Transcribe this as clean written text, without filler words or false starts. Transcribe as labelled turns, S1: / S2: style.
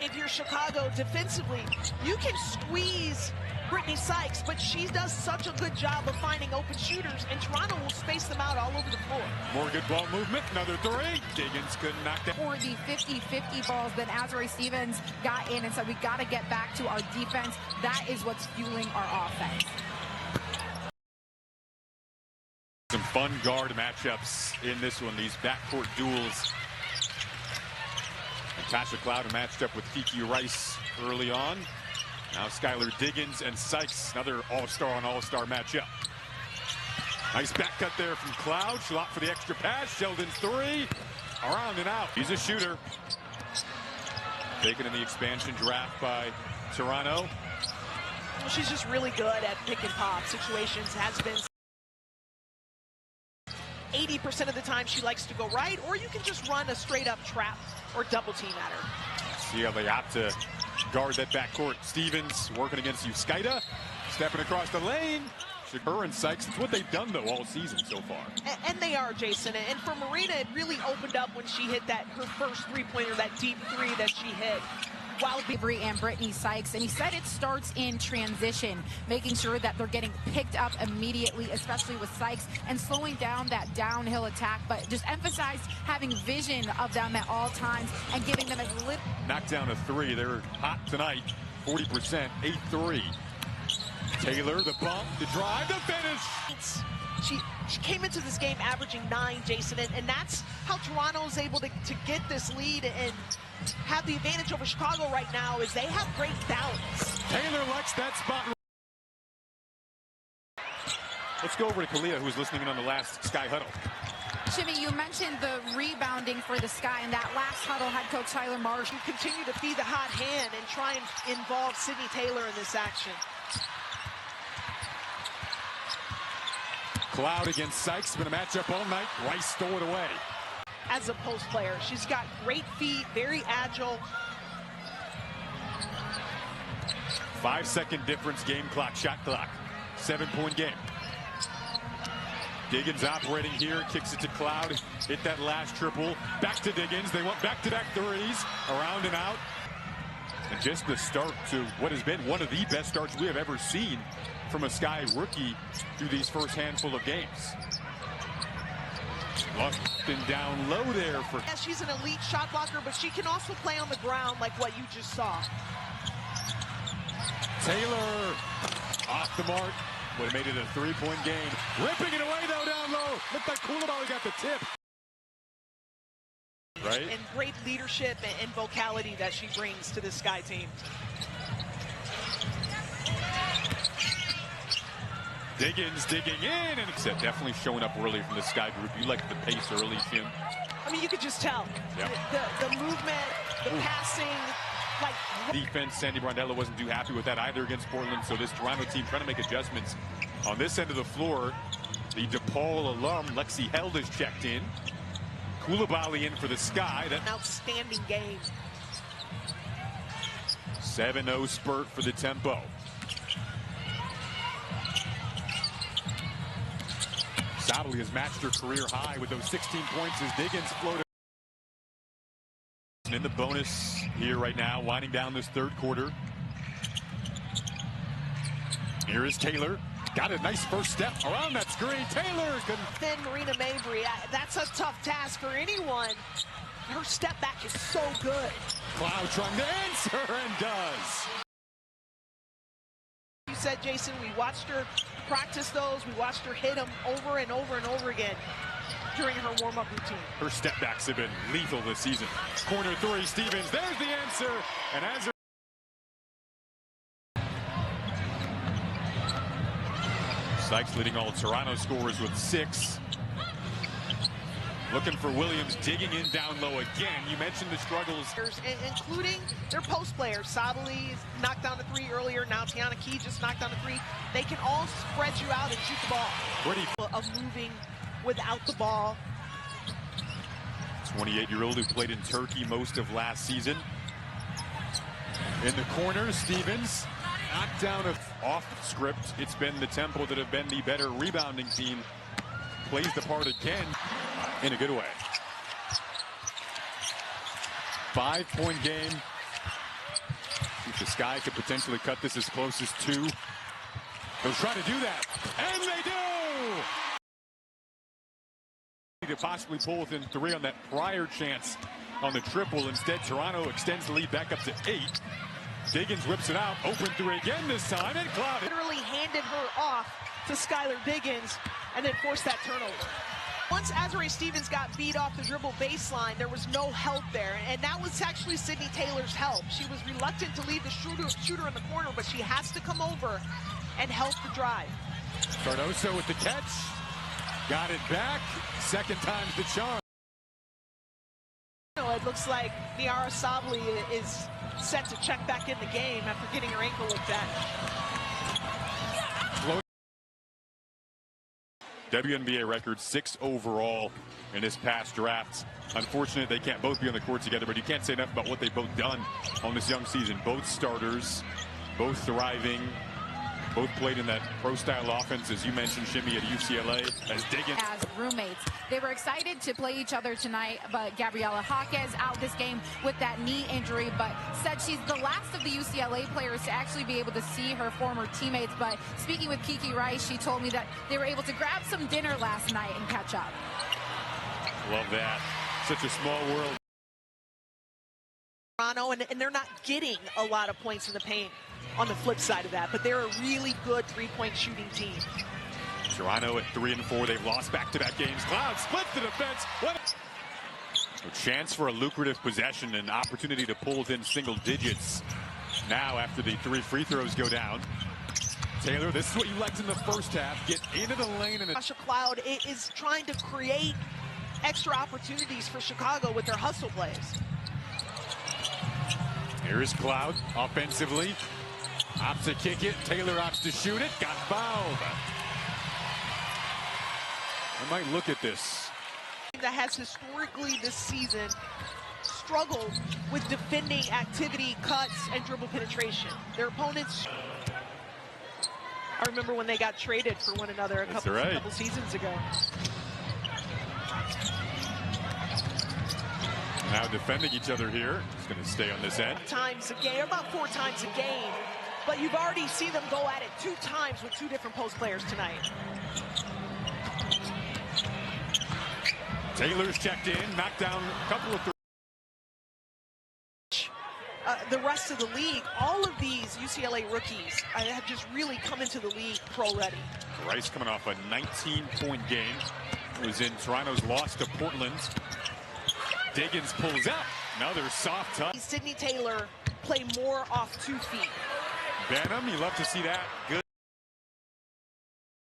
S1: if you're Chicago defensively, you can squeeze Brittany Sykes, but she does such a good job of finding open shooters, and Toronto will space them out all over the floor.
S2: More good ball movement, another three. Diggins couldn't knock that.
S3: For the 50-50 balls, then Azurá Stevens got in and said, we got to get back to our defense. That is what's fueling our offense.
S2: Some fun guard matchups in this one, these backcourt duels. And Tasha Cloud matched up with Kiki Rice early on. Now Skylar Diggins and Sykes, another all-star on all-star matchup. Nice back cut there from Cloud. Schlott for the extra pass. Sheldon's three. Around and out. He's a shooter. Taken in the expansion draft by Toronto.
S1: Well, she's just really good at pick and pop situations. Has been 80% of the time she likes to go right, or you can just run a straight up trap or double team at her.
S2: See how they opt to guard that backcourt. Stevens working against Euskida, stepping across the lane. Her and Sykes, it's what they've done though all season so far.
S1: And they are, Jason. And for Marina, it really opened up when she hit her first three-pointer, that deep three that she hit. While
S3: Avery and Brittany Sykes, and he said it starts in transition, making sure that they're getting picked up immediately, especially with Sykes, and slowing down that downhill attack, but just emphasized having vision of them at all times and giving them as little.
S2: Knocked down a three. They're hot tonight, 40%, 8-3. Taylor, the bump, the drive, the finish.
S1: She came into this game averaging 9, Jason, and that's how Toronto is able to get this lead and have the advantage over Chicago right now, is they have great balance.
S2: Taylor likes that spot. Let's go over to Kalia, who was listening in on the last Sky Huddle.
S3: Shimmy, you mentioned the rebounding for the Sky, and that last huddle, head coach Tyler Marsh.
S1: You continue to be the hot hand and try and involve Sydney Taylor in this action.
S2: Cloud against Sykes, been a matchup all night. Rice stole it away.
S1: As a post player, she's got great feet, very agile.
S2: 5-second difference, game clock, shot clock. 7-point game. Diggins operating here, kicks it to Cloud. Hit that last triple. Back to Diggins. They want back-to-back threes. Around and out. And just the start to what has been one of the best starts we have ever seen from a Sky rookie through these first handful of games. Been down low there for.
S1: Yeah, she's an elite shot blocker, but she can also play on the ground like what you just saw.
S2: Taylor off the mark. Would have made it a 3-point game. Ripping it away though down low. Looked like Koulibaly got the tip. Right?
S1: And great leadership and vocality that she brings to this Sky team.
S2: Diggins digging in, and it's definitely showing up early from the Sky group. You like the pace early, Tim.
S1: I mean, you could just tell.
S2: Yeah.
S1: The movement, the passing, like
S2: defense. Sandy Brondello wasn't too happy with that either against Portland. So this Toronto team trying to make adjustments on this end of the floor. The DePaul alum Lexi Held is checked in. Koulibaly in for the Sky. That
S1: outstanding game.
S2: 7-0 spurt for the tempo. Sabally has matched her career high with those 16 points as Diggins floated. In the bonus here right now, winding down this third quarter. Here is Taylor. Got a nice first step around that screen. Taylor couldn't.
S1: Then Marina Mabrey, that's a tough task for anyone. Her step back is so good.
S2: Cloud trying to answer and does.
S1: You said, Jason, we watched her practice those. We watched her hit them over and over and over again during her warm-up routine.
S2: Her step backs have been lethal this season. Corner three, Stevens. There's the answer. And as Sykes leading all Toronto scorers with 6. Looking for Williams, digging in down low again. You mentioned the struggles.
S1: Including their post players. Sabally knocked down the 3 earlier. Now Tiana Key just knocked down the 3. They can all spread you out and shoot the ball.
S2: Pretty.
S1: Of moving without the ball.
S2: 28-year-old who played in Turkey most of last season. In the corner, Stevens. Knocked down off script. It's been the Tempo that have been the better rebounding team. Plays the part again in a good way. 5-point game The Sky could potentially cut this as close as 2. They'll try to do that, and they do! To possibly pull within 3 on that prior chance on the triple. Instead, Toronto extends the lead back up to 8. Diggins whips it out, open 3 again this time, and Cloud
S1: Literally handed her off to Skylar Diggins and then forced that turnover. Once Azurá Stevens got beat off the dribble baseline, there was no help there, and that was actually Sydney Taylor's help. She was reluctant to leave the shooter in the corner, but she has to come over and help the drive.
S2: Cardoso with the catch, got it back, second time's the charm.
S1: It looks like Niara Sabally is set to check back in the game after getting her ankle looked at.
S2: WNBA record 6 overall in this past draft. Unfortunate they can't both be on the court together, but you can't say enough about what they've both done on this young season. Both starters, both thriving, both played in that pro-style offense, as you mentioned, Shimmy, at UCLA, as Diggins.
S3: As roommates. They were excited to play each other tonight, but Gabriela Jaquez out this game with that knee injury, but said she's the last of the UCLA players to actually be able to see her former teammates. But speaking with Kiki Rice, she told me that they were able to grab some dinner last night and catch up.
S2: Love that. Such a small world.
S1: Toronto, and they're not getting a lot of points in the paint on the flip side of that, but they're a really good three-point shooting team.
S2: Toronto at 3 and 4. They've lost back-to-back games. Cloud splits the defense. What a chance for a lucrative possession and opportunity to pull within single digits. Now, after the 3 free throws go down, Taylor, this is what you liked in the first half. Get into the lane and
S1: Tasha Cloud is trying to create extra opportunities for Chicago with their hustle plays.
S2: Here is Cloud offensively. Opts to kick it. Taylor opts to shoot it. Got fouled. I might look at this.
S1: That has historically this season struggled with defending activity, cuts, and dribble penetration. Their opponents, I remember when they got traded for one another a couple seasons ago.
S2: Now defending each other here. He's going to stay on this end.
S1: Times a game, about 4 times a game. But you've already seen them go at it 2 times with 2 different post players tonight.
S2: Taylor's checked in, knocked down a couple of
S1: the rest of the league, all of these UCLA rookies have just really come into the league pro-ready.
S2: Rice coming off a 19-point game. It was in Toronto's loss to Portland. Diggins pulls out. Another soft touch.
S1: Sydney Taylor play more off 2 feet.
S2: Benham, you love to see that. Good.